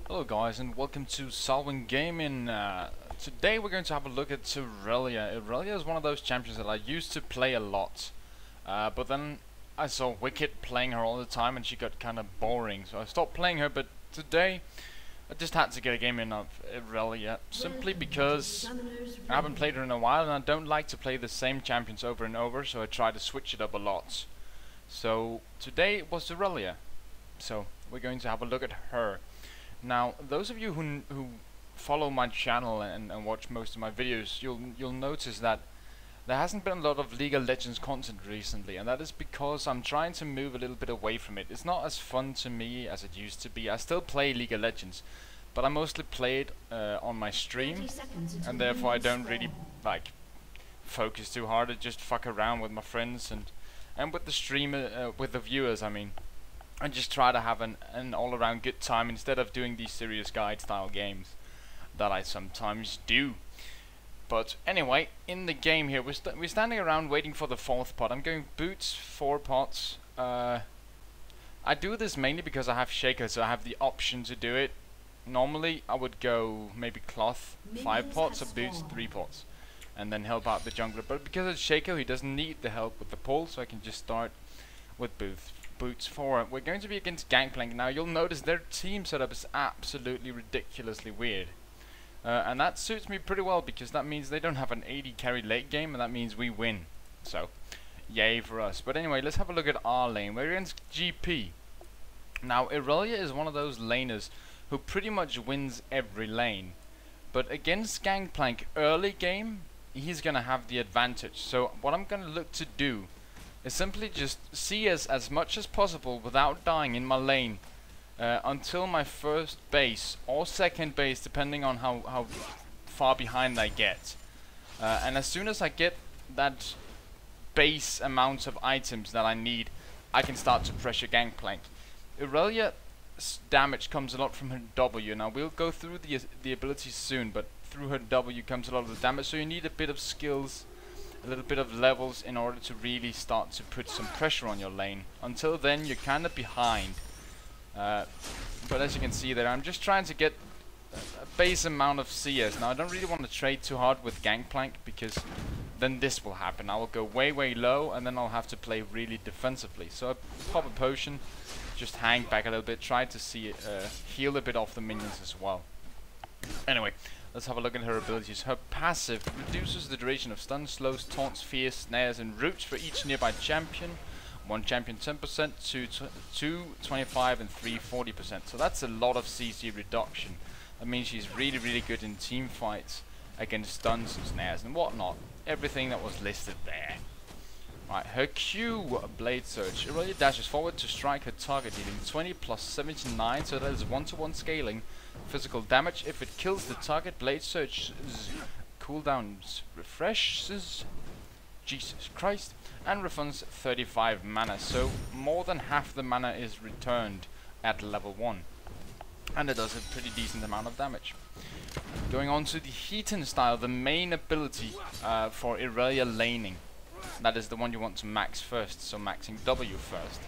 Hello guys and welcome to Salwyns Gaming. Today we're going to have a look at Irelia. Irelia is one of those champions that I used to play a lot, but then I saw Wicked playing her all the time and she got kind of boring, so I stopped playing her. But today I just had to get a game in of Irelia, simply because I haven't played her in a while and I don't like to play the same champions over and over, so I try to switch it up a lot. So today it was Irelia, so we're going to have a look at her. Now, those of you who follow my channel and watch most of my videos, you'll notice that there hasn't been a lot of League of Legends content recently, and that is because I'm trying to move a little bit away from it. It's not as fun to me as it used to be. I still play League of Legends, but I mostly play it on my stream, and therefore I don't really like focus too hard. I just fuck around with my friends and with the streamer, with the viewers, I mean. I just try to have an all-around good time instead of doing these serious guide style games that I sometimes do. But anyway, in the game here, we're standing around waiting for the fourth pot. I'm going boots, 4 pots. I do this mainly because I have Shaker, so I have the option to do it. Normally I would go maybe cloth, 5 pots, or boots, 3 pots, and then help out the jungler. But because it's Shaker, he doesn't need the help with the pull, so I can just start with boots 4. We're going to be against Gangplank. Now you'll notice their team setup is absolutely ridiculously weird, and that suits me pretty well because that means they don't have an 80 carry late game, and that means we win, so yay for us. But anyway, let's have a look at our lane. We're against GP. Now Irelia is one of those laners who pretty much wins every lane, but against Gangplank early game he's gonna have the advantage. So what I'm gonna look to do is simply just CS as much as possible without dying in my lane until my first base or second base, depending on how far behind I get. And as soon as I get that base amount of items that I need, I can start to pressure Gangplank. Irelia's damage comes a lot from her W. Now we'll go through the abilities soon, but through her W comes a lot of the damage, so you need a bit of skills, a little bit of levels in order to really start to put some pressure on your lane. Until then you're kind of behind, but as you can see there, I'm just trying to get a base amount of CS. Now I don't really want to trade too hard with Gangplank because then this will happen. I will go way low and then I'll have to play really defensively. So I pop a potion, just hang back a little bit, try to see heal a bit off the minions as well. Anyway, let's have a look at her abilities. Her passive reduces the duration of stun, slows, taunts, fears, snares, and roots for each nearby champion. One champion 10%, 2 25, and 3 40%. So that's a lot of CC reduction. That means she's really good in team fights against stuns and snares and whatnot. Everything that was listed there. Right, her Q, Blade Surge. Irelia dashes forward to strike her target, dealing 20 plus 79, so that is 1-to-1 scaling physical damage. If it kills the target, Blade Surge cooldowns refreshes, Jesus Christ, and refunds 35 mana. So more than half the mana is returned at level 1, and it does a pretty decent amount of damage. Going on to the Heaton style, the main ability for Irelia laning. That is the one you want to max first, so maxing W first.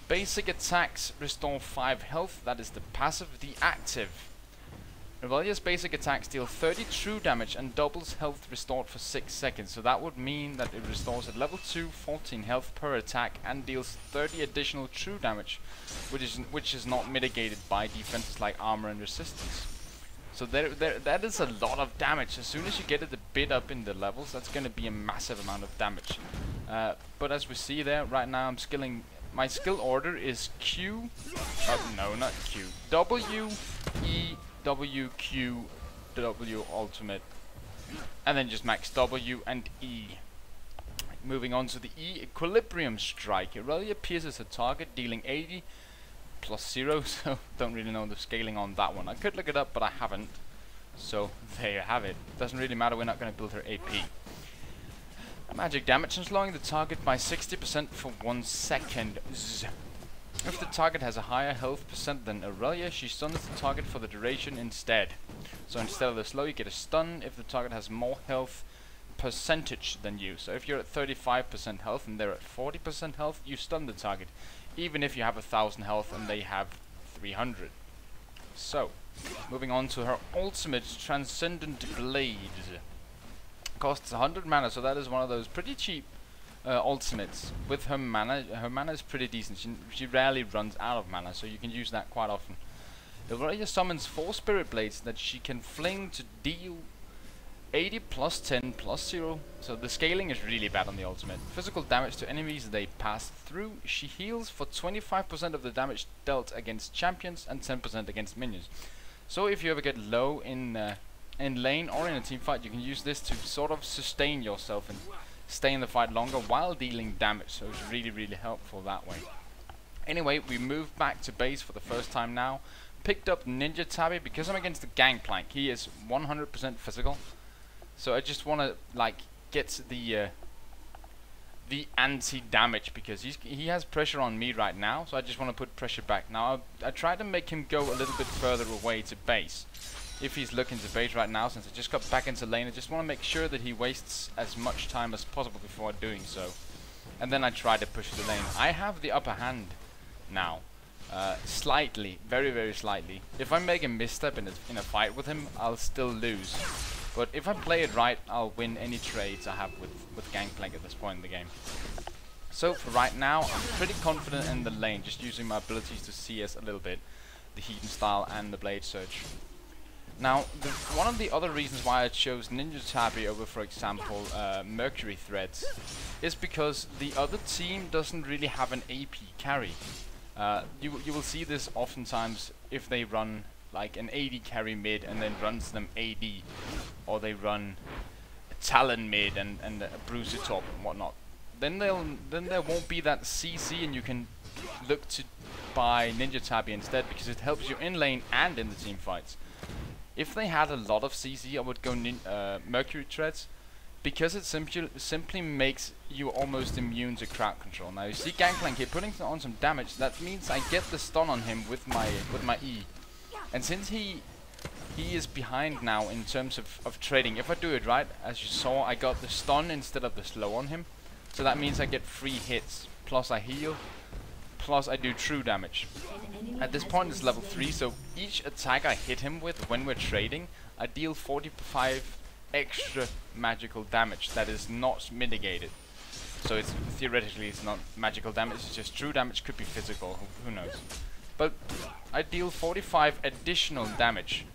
Basic attacks restore 5 health, that is the passive. The active, Irelia's basic attacks deal 30 true damage and doubles health restored for 6 seconds. So that would mean that it restores at level 2 14 health per attack and deals 30 additional true damage, which is not mitigated by defenses like armor and resistance. So that is a lot of damage. As soon as you get it a bit up in the levels, that's going to be a massive amount of damage. But as we see there, right now I'm skilling. My skill order is Q. No, not Q. W, E, W, Q, W ultimate, and then just max W and E. Moving on to the E, Equilibrium Strike. Irelia pierces a target, dealing 80. Plus 0, so don't really know the scaling on that one. I could look it up, but I haven't. So there you have it. Doesn't really matter, we're not going to build her AP. Magic damage and slowing the target by 60% for 1 second. If the target has a higher health percent than Irelia, she stuns the target for the duration instead. So instead of the slow, you get a stun if the target has more health percentage than you. So if you're at 35% health and they're at 40% health, you stun the target, even if you have 1000 health and they have 300. So, moving on to her ultimate, Transcendent Blade. Costs 100 mana, so that is one of those pretty cheap ultimates. With her mana is pretty decent. She rarely runs out of mana, so you can use that quite often. Irelia summons 4 Spirit Blades that she can fling to deal 80 plus 10 plus 0. So the scaling is really bad on the ultimate. Physical damage to enemies they pass through. She heals for 25% of the damage dealt against champions and 10% against minions. So if you ever get low in lane or in a team fight, you can use this to sort of sustain yourself and stay in the fight longer while dealing damage. So it's really, really helpful that way. Anyway, we moved back to base for the first time now. Picked up Ninja Tabby because I'm against the Gangplank. He is 100% physical. So I just want to like get the anti-damage because he has pressure on me right now. So I just want to put pressure back. Now I try to make him go a little bit further away to base. If he's looking to base right now, since I just got back into lane, I just want to make sure that he wastes as much time as possible before doing so. And then I try to push the lane. I have the upper hand now. Slightly, very, very slightly. If I make a misstep in a fight with him, I'll still lose. But if I play it right, I'll win any trades I have with Gangplank at this point in the game. So for right now, I'm pretty confident in the lane, just using my abilities to CS a little bit. The Heathen Style and the Blade Surge. Now, one of the other reasons why I chose Ninja Tabby over, for example, Mercury Threads, is because the other team doesn't really have an AP carry. You will see this oftentimes if they run like an AD carry mid and then runs them AD, or they run a Talon mid and a Bruiser top and whatnot. Then there won't be that CC, and you can look to buy Ninja Tabby instead because it helps you in lane and in the team fights. If they had a lot of CC, I would go Mercury Threads, because it simply makes you almost immune to crowd control. Now you see Gangplank here putting on some damage. That means I get the stun on him with my E. And since he is behind now in terms of trading, if I do it right, as you saw, I got the stun instead of the slow on him. So that means I get free hits, plus I heal, plus I do true damage. At this point it's level 3, so each attack I hit him with when we're trading, I deal 45 extra magical damage that is not mitigated. So it's theoretically it's not magical damage, it's just true damage, could be physical, who knows. But I deal 45 additional damage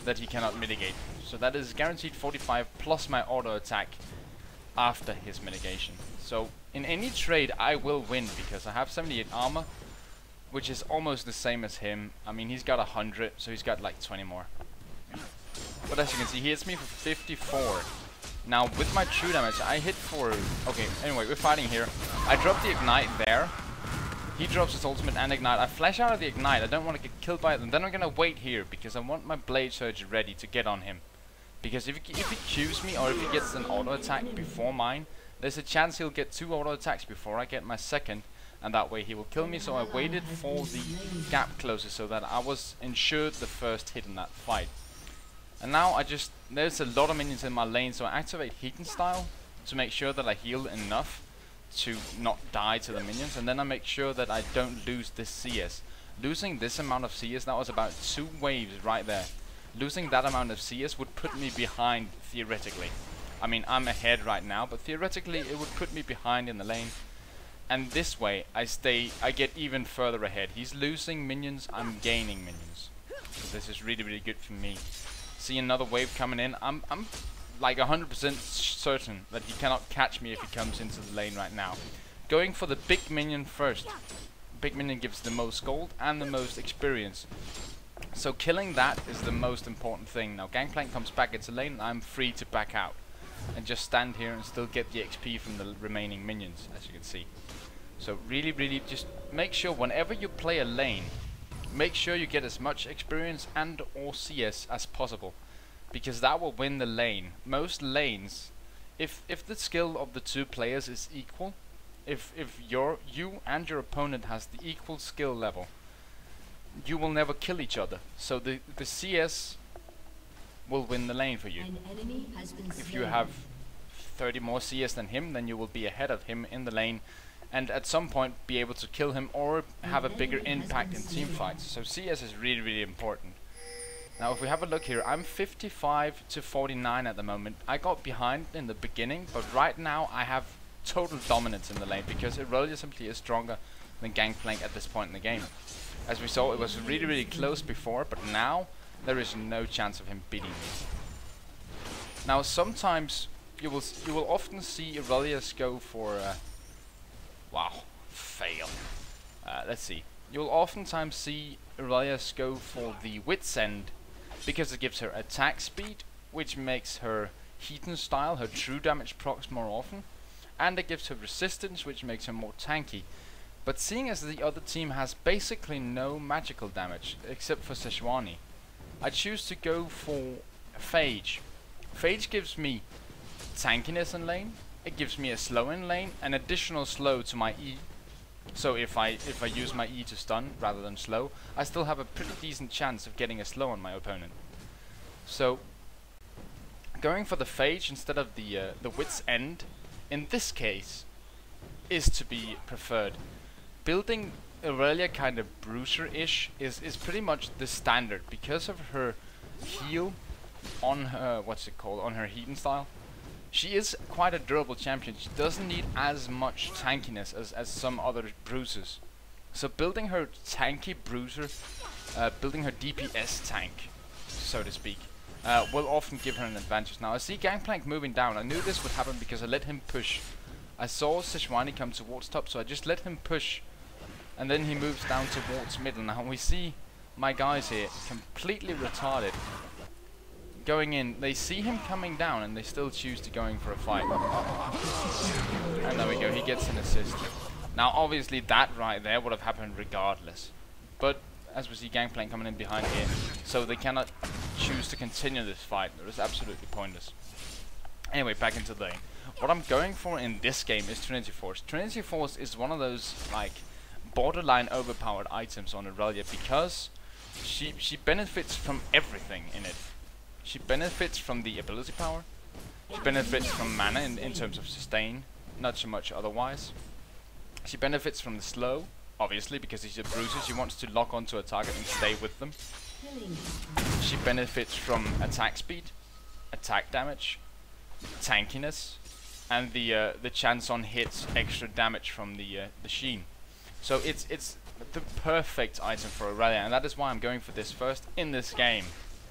that he cannot mitigate. So that is guaranteed 45 plus my auto attack after his mitigation. So in any trade I will win because I have 78 armor, which is almost the same as him. I mean, he's got 100, so he's got like 20 more. But as you can see, he hits me for 54. Now with my true damage, I hit for... Okay, anyway, we're fighting here. I drop the ignite there. He drops his ultimate and ignite. I flash out of the ignite. I don't want to get killed by it. And then I'm going to wait here because I want my Blade Surge ready to get on him. Because if he Qs me or if he gets an auto attack before mine, there's a chance he'll get 2 auto attacks before I get my second. And that way he will kill me. So I waited for the gap closer so that I was ensured the first hit in that fight. And now there's a lot of minions in my lane, so I activate Heathen Style to make sure that I heal enough to not die to the minions, and then I make sure that I don't lose this CS. Losing this amount of CS, that was about 2 waves right there. Losing that amount of CS would put me behind theoretically. I mean, I'm ahead right now, but theoretically it would put me behind in the lane. And this way, I get even further ahead. He's losing minions, I'm gaining minions. So this is really, really good for me. See another wave coming in. I'm like 100% certain that he cannot catch me if he comes into the lane right now. Going for the big minion first. Big minion gives the most gold and the most experience. So killing that is the most important thing. Now Gangplank comes back into lane and I'm free to back out. And just stand here and still get the XP from the remaining minions, as you can see. So really, really just make sure whenever you play a lane, make sure you get as much experience and or CS as possible. Because that will win the lane. Most lanes, if the skill of the 2 players is equal, if you and your opponent has the equal skill level, you will never kill each other. So the CS will win the lane for you. If you have 30 more CS than him, then you will be ahead of him in the lane, and at some point be able to kill him or have a bigger impact in team fights. So CS is really, really important. Now if we have a look here, I'm 55 to 49 at the moment. I got behind in the beginning, but right now I have total dominance in the lane because irelia simply is stronger than Gangplank at this point in the game. As we saw, it was really, really close before, but now there is no chance of him beating me. Now sometimes you will often see irelias go for wow, fail. Let's see. You'll oftentimes see irelias go for the Wit's End because it gives her attack speed, which makes her Heathen style, her true damage procs more often, and it gives her resistance, which makes her more tanky. But seeing as the other team has basically no magical damage, except for Sejuani, I choose to go for Phage. Phage gives me tankiness in lane, it gives me a slow in lane, an additional slow to my E. So if I use my E to stun rather than slow, I still have a pretty decent chance of getting a slow on my opponent. So going for the Phage instead of the Wit's End, in this case, is to be preferred. Building Irelia kind of bruiser-ish is pretty much the standard because of her heal on her, what's it called, on her Heathen style. She is quite a durable champion. She doesn't need as much tankiness as some other bruisers. So building her tanky bruiser, building her DPS tank, so to speak, will often give her an advantage. Now I see Gangplank moving down. I knew this would happen because I let him push. I saw Sejuani come towards top, so I just let him push. And then he moves down towards middle. Now we see my guys here completely retarded. Going in, they see him coming down and they still choose to going for a fight. And there we go, he gets an assist. Now obviously that right there would have happened regardless. But as we see Gangplank coming in behind here, so they cannot choose to continue this fight. It is absolutely pointless. Anyway, back into the lane. What I'm going for in this game is Trinity Force. Trinity Force is one of those like borderline overpowered items on Irelia because she benefits from everything in it. She benefits from the ability power, she benefits from mana in terms of sustain, not so much otherwise. She benefits from the slow, obviously, because she's a bruiser, she wants to lock onto a target and stay with them. She benefits from attack speed, attack damage, tankiness, and the chance on hits, extra damage from the sheen. So it's the perfect item for Irelia, and that is why I'm going for this first in this game.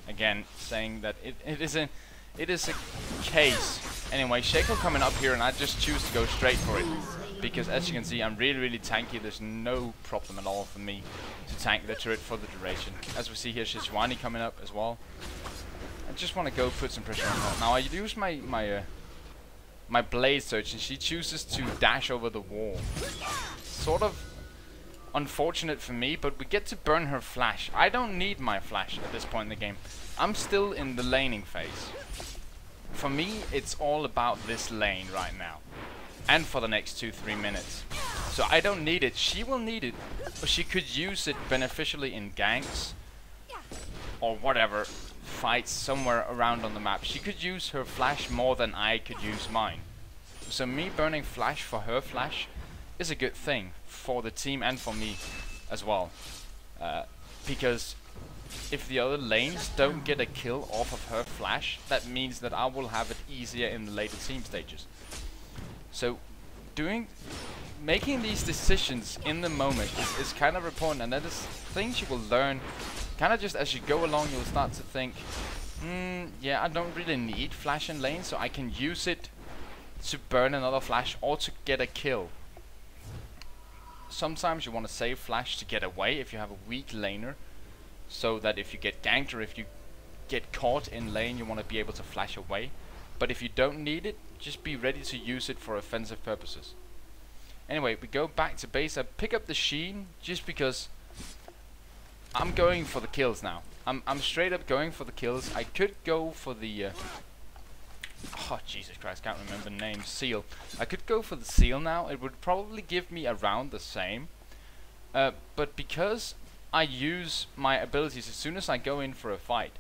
Again, saying that it is a case. Anyway, Shaco coming up here, and I just choose to go straight for it because, as you can see, I'm really, really tanky. There's no problem at all for me to tank the turret for the duration. As we see here, Sejuani coming up as well. I just want to go put some pressure on her. Now I use my blade search, and she chooses to dash over the wall. Sort of unfortunate for me, but we get to burn her flash. I don't need my flash at this point in the game. I'm still in the laning phase. For me, it's all about this lane right now, and for the next 2-3 minutes. So I don't need it. She will need it, but she could use it beneficially in ganks or whatever fights somewhere around on the map. She could use her flash more than I could use mine. So me burning flash for her flash is a good thing for the team and for me as well, because if the other lanes don't get a kill off of her flash, that means that I will have it easier in the later team stages. So making these decisions in the moment is kind of important, and that is things you will learn kind of just as you go along. You'll start to think, yeah, I don't really need flash in lane, so I can use it to burn another flash or to get a kill. Sometimes you want to save flash to get away if you have a weak laner, so that if you get ganked or if you get caught in lane, you want to be able to flash away. But if you don't need it, just be ready to use it for offensive purposes. Anyway, we go back to base. I pick up the sheen just because I'm going for the kills now. I'm straight up going for the kills. I could go for the oh Jesus Christ, can't remember the name. Seal. I could go for the seal now. It would probably give me around the same. But because I use my abilities as soon as I go in for a fight,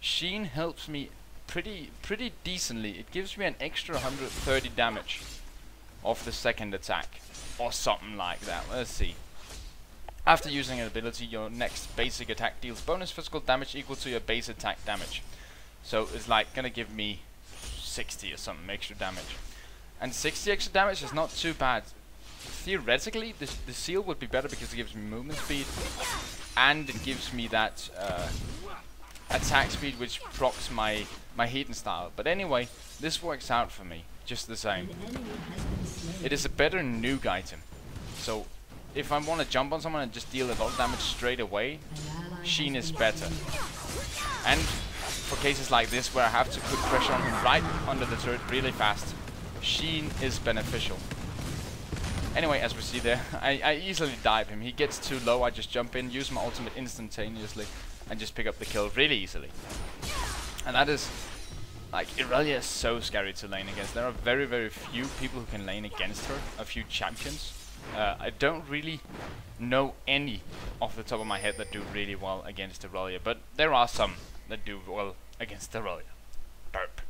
sheen helps me pretty decently. It gives me an extra 130 damage off the second attack. or something like that. Let's see. After using an ability, your next basic attack deals bonus physical damage equal to your base attack damage. So it's like gonna give me 60 or something extra damage. And 60 extra damage is not too bad. Theoretically, the seal would be better because it gives me movement speed, and it gives me that attack speed which procs my hidden style. But anyway, this works out for me just the same. It is a better nuke item. So if I want to jump on someone and just deal a lot of damage straight away, Sheen is better. And for cases like this where I have to put pressure on him right under the turret really fast, Sheen is beneficial. Anyway, as we see there, I easily dive him. He gets too low, I just jump in, use my ultimate instantaneously, and just pick up the kill really easily. And that is, like, Irelia is so scary to lane against. There are very, very few people who can lane against her, a few champions. I don't really know any off the top of my head that do really well against Irelia, but there are some that do well against Irelia. Burp.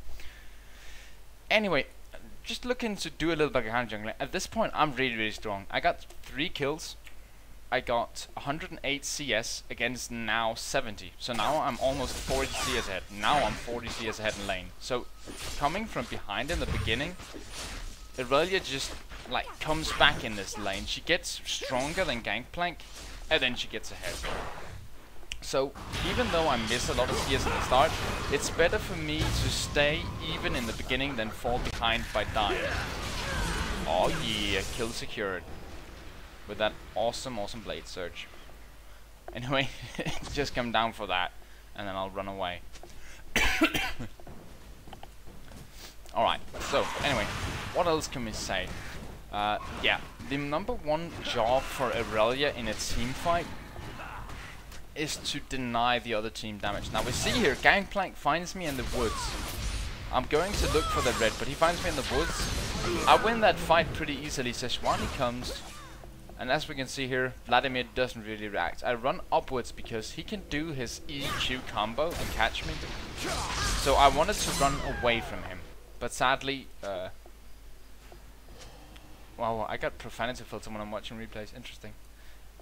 Anyway, just looking to do a little bit of hand jungling. At this point, I'm really, really strong. I got 3 kills. I got 108 CS against now 70. So now I'm almost 40 CS ahead. Now I'm 40 CS ahead in lane. So coming from behind in the beginning, Irelia just like comes back in this lane. She gets stronger than Gangplank, and then she gets ahead. So even though I miss a lot of CS at the start, it's better for me to stay even in the beginning than fall behind by dying. Oh yeah, kill secured with that awesome blade surge. Anyway, just come down for that, and then I'll run away. Alright, so anyway, what else can we say? Yeah, the #1 job for Irelia in a team fight is to deny the other team damage. Now we see here, Gangplank finds me in the woods. I'm going to look for the red, but he finds me in the woods. I win that fight pretty easily. Sejuani comes, and as we can see here, Vladimir doesn't really react. I run upwards because he can do his EQ combo and catch me. So I wanted to run away from him, but sadly, wow, I got profanity filter when I'm watching replays. Interesting.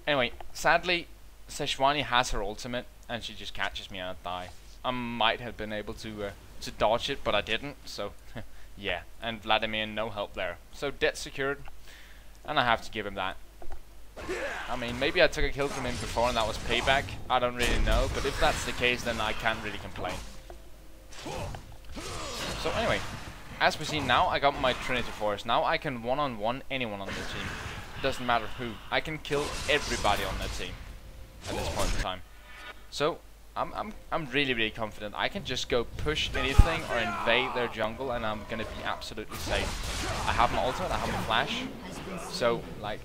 Anyway, sadly, Sejuani has her ultimate, and she just catches me and I die. I might have been able to dodge it, but I didn't. So, yeah. And Vladimir, no help there. So debt secured, and I have to give him that. I mean, maybe I took a kill from him before and that was payback. I don't really know, but if that's the case, then I can't really complain. So anyway, as we see now, I got my Trinity Force. Now I can one-on-one anyone on the team. Doesn't matter who. I can kill everybody on the team at this point in time. So I'm really confident. I can just go push anything or invade their jungle, and I'm gonna be absolutely safe. I have my ultimate, I have my flash. So like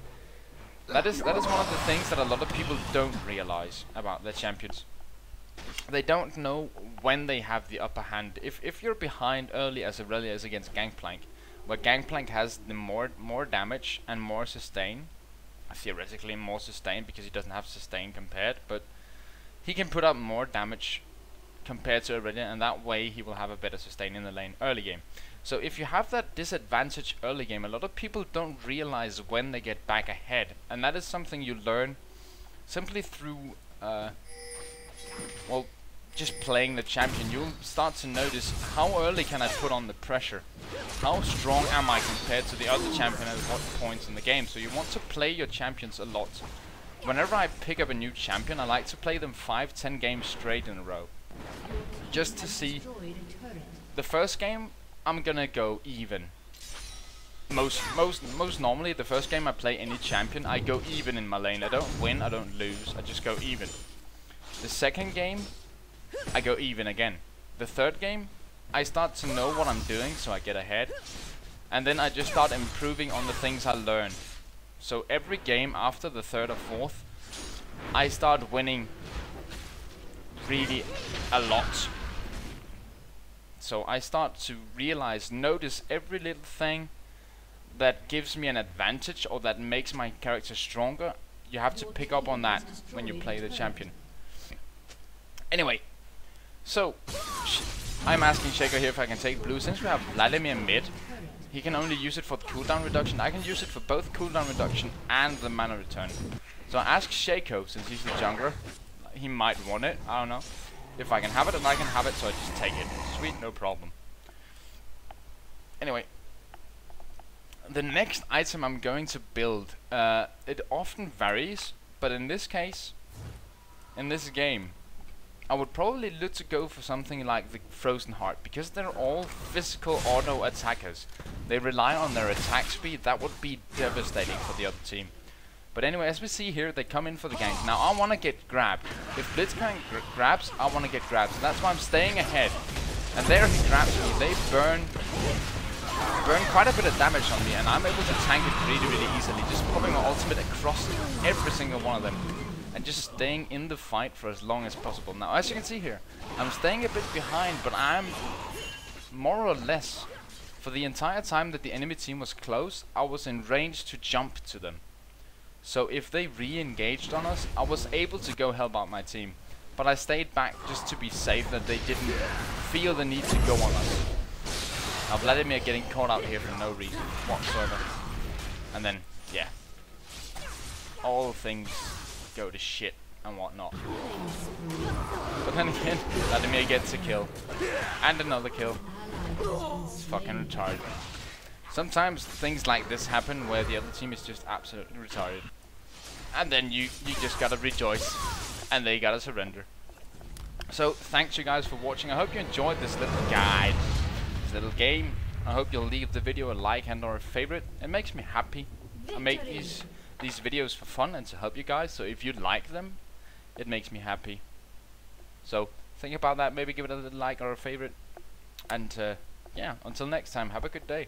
that is one of the things that a lot of people don't realize about their champions. They don't know when they have the upper hand. If you're behind early, as Irelia is against Gangplank, where Gangplank has the more damage and more sustain, theoretically more sustain because he doesn't have sustain compared, but he can put up more damage compared to Irelia, and that way he will have a better sustain in the lane early game. So if you have that disadvantage early game, a lot of people don't realize when they get back ahead, and that is something you learn simply through well, just playing the champion. You'll start to notice how early can I put on the pressure, how strong am I compared to the other champion at what points in the game. So you want to play your champions a lot. Whenever I pick up a new champion, I like to play them 5-10 games straight in a row, just to see. The first game I'm gonna go even. Most normally the first game I play any champion, I go even in my lane. I don't win, I don't lose, I just go even. The second game, I go even again. The third game, I start to know what I'm doing, so I get ahead. And then I just start improving on the things I learned. So every game after the third or fourth, I start winning really a lot. So I start to realize, notice every little thing that gives me an advantage or that makes my character stronger. You have to pick up on that when you play the champion. Anyway, so I'm asking Shaker here if I can take blue. Since we have Vladimir mid, he can only use it for the cooldown reduction. I can use it for both cooldown reduction and the mana return. So I asked Shaco, since he's the jungler, he might want it, I don't know. If I can have it, and I can have it, so I just take it. Sweet, no problem. Anyway, the next item I'm going to build, it often varies, but in this case, in this game, I would probably look to go for something like the Frozen Heart, because they're all physical auto attackers. They rely on their attack speed. That would be devastating for the other team. But anyway, as we see here, they come in for the gank. Now I want to get grabbed. If Blitzcrank grabs, I want to get grabbed. So that's why I'm staying ahead. And there he grabs me. They burn quite a bit of damage on me, and I'm able to tank it really easily, just popping my ultimate across every single one of them. And just staying in the fight for as long as possible. Now, as you can see here, I'm staying a bit behind, but I'm more or less, for the entire time that the enemy team was close, I was in range to jump to them. So if they re-engaged on us, I was able to go help out my team. But I stayed back just to be safe, that they didn't feel the need to go on us. Now Vladimir getting caught out here for no reason whatsoever. And then, yeah, all things go to shit and whatnot. But then again, Vladimir gets a kill. And another kill. It's fucking retarded. Sometimes things like this happen where the other team is just absolutely retarded. And then you just gotta rejoice. And they gotta surrender. So, thanks you guys for watching. I hope you enjoyed this little guide. This little game. I hope you'll leave the video a like and or a favorite. It makes me happy. I make these videos for fun and to help you guys, so if you like them, it makes me happy. So think about that, maybe give it a little like or a favorite, and yeah, until next time, have a good day.